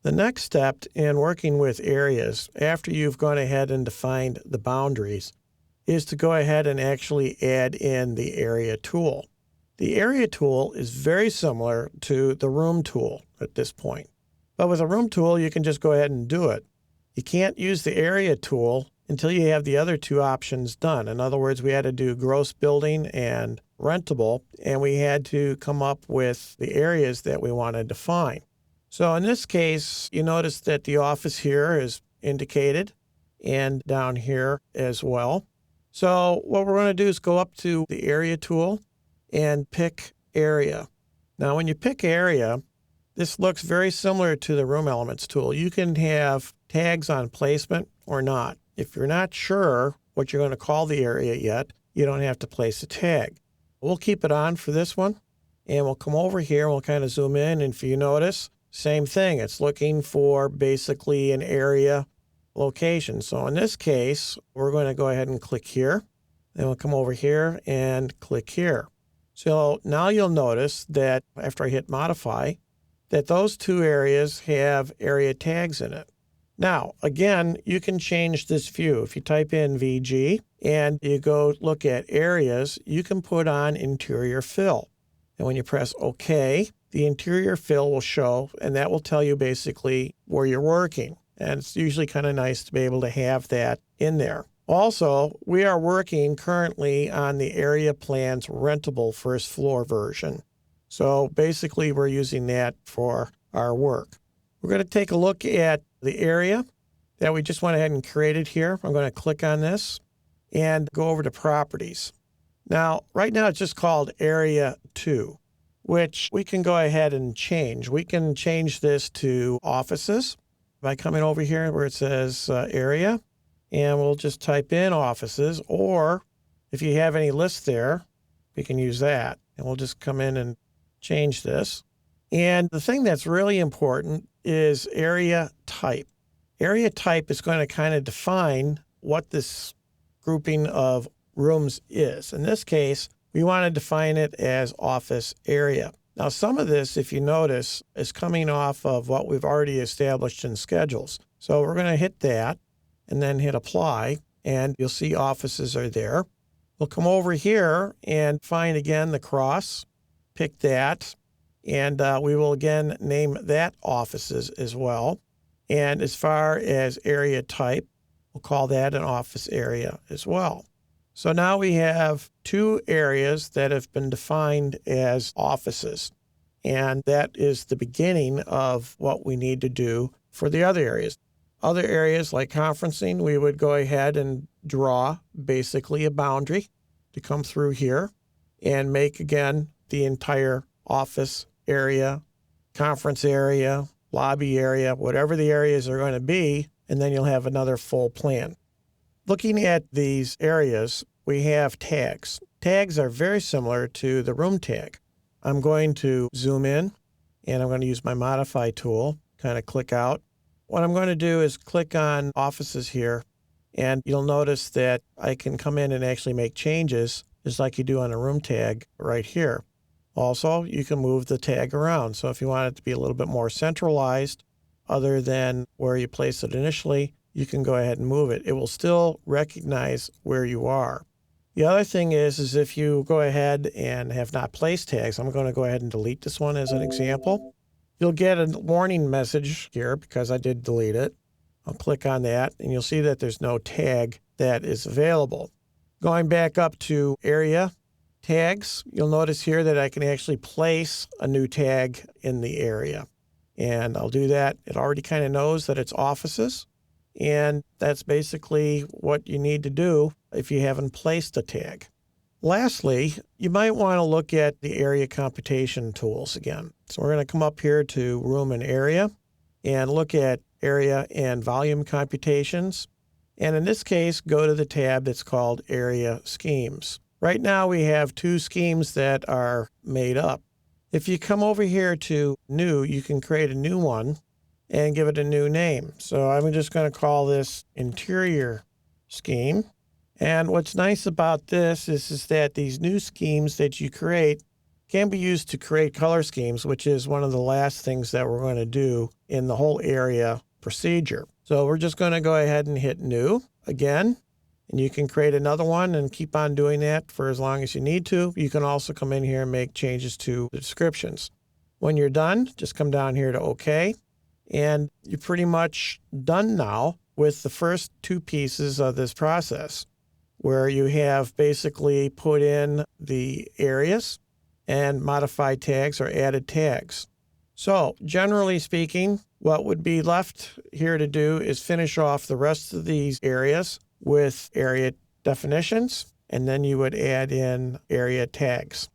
The next step in working with areas, after you've gone ahead and defined the boundaries, is to go ahead and actually add in the area tool. The area tool is very similar to the room tool at this point. But with a room tool, you can just go ahead and do it. You can't use the area tool until you have the other two options done. In other words, we had to do gross building and rentable, and we had to come up with the areas that we want to define. So in this case, you notice that the office here is indicated and down here as well. So what we're going to do is go up to the area tool and pick area. Now, when you pick area, this looks very similar to the room elements tool. You can have tags on placement or not. If you're not sure what you're going to call the area yet, you don't have to place a tag. We'll keep it on for this one, and we'll come over here and we'll kind of zoom in. And if you notice, same thing. It's looking for basically an area location. So in this case, we're going to go ahead and click here. Then we'll come over here and click here. So now you'll notice that after I hit modify, that those two areas have area tags in it. Now, again, you can change this view. If you type in VG and you go look at areas, you can put on interior fill. And when you press OK, the interior fill will show, and that will tell you basically where you're working. And it's usually kind of nice to be able to have that in there. Also, we are working currently on the area plans rentable first floor version. So basically, we're using that for our work. We're going to take a look at the area that we just went ahead and created here. I'm going to click on this and go over to properties. Now, right now, it's just called Area 2, which we can go ahead and change. We can change this to offices by coming over here where it says area, and we'll just type in offices, or if you have any list there, we can use that. And we'll just come in and change this. And the thing that's really important is area type. Area type is going to kind of define what this grouping of rooms is. In this case, we want to define it as office area. Now, some of this, if you notice, is coming off of what we've already established in schedules. So we're going to hit that and then hit apply, and you'll see offices are there. We'll come over here and find again the cross, pick that, and we will again name that offices as well. And as far as area type, we'll call that an office area as well. So now we have two areas that have been defined as offices. And that is the beginning of what we need to do for the other areas. Other areas like conferencing, we would go ahead and draw basically a boundary to come through here and make, again, the entire office area, conference area, lobby area, whatever the areas are going to be, and then you'll have another full plan. Looking at these areas, we have tags. Tags are very similar to the room tag. I'm going to zoom in, and I'm going to use my modify tool, kind of click out. What I'm going to do is click on offices here, and you'll notice that I can come in and actually make changes, just like you do on a room tag right here. Also, you can move the tag around. So if you want it to be a little bit more centralized, other than where you place it initially, you can go ahead and move it. It will still recognize where you are. The other thing is if you go ahead and have not placed tags, I'm going to go ahead and delete this one as an example. You'll get a warning message here because I did delete it. I'll click on that, and you'll see that there's no tag that is available. Going back up to area tags, you'll notice here that I can actually place a new tag in the area. And I'll do that. It already kind of knows that it's offices. And that's basically what you need to do if you haven't placed a tag. Lastly, you might want to look at the area computation tools again. So we're going to come up here to room and area and look at area and volume computations. And in this case, go to the tab that's called area schemes. Right now we have two schemes that are made up. If you come over here to new, you can create a new one and give it a new name. So I'm just going to call this interior scheme. And what's nice about this is that these new schemes that you create can be used to create color schemes, which is one of the last things that we're going to do in the whole area procedure. So we're just going to go ahead and hit New again. And you can create another one and keep on doing that for as long as you need to. You can also come in here and make changes to the descriptions. When you're done, just come down here to OK. And you're pretty much done now with the first two pieces of this process, where you have basically put in the areas and modified tags or added tags. So generally speaking, what would be left here to do is finish off the rest of these areas with area definitions, and then you would add in area tags.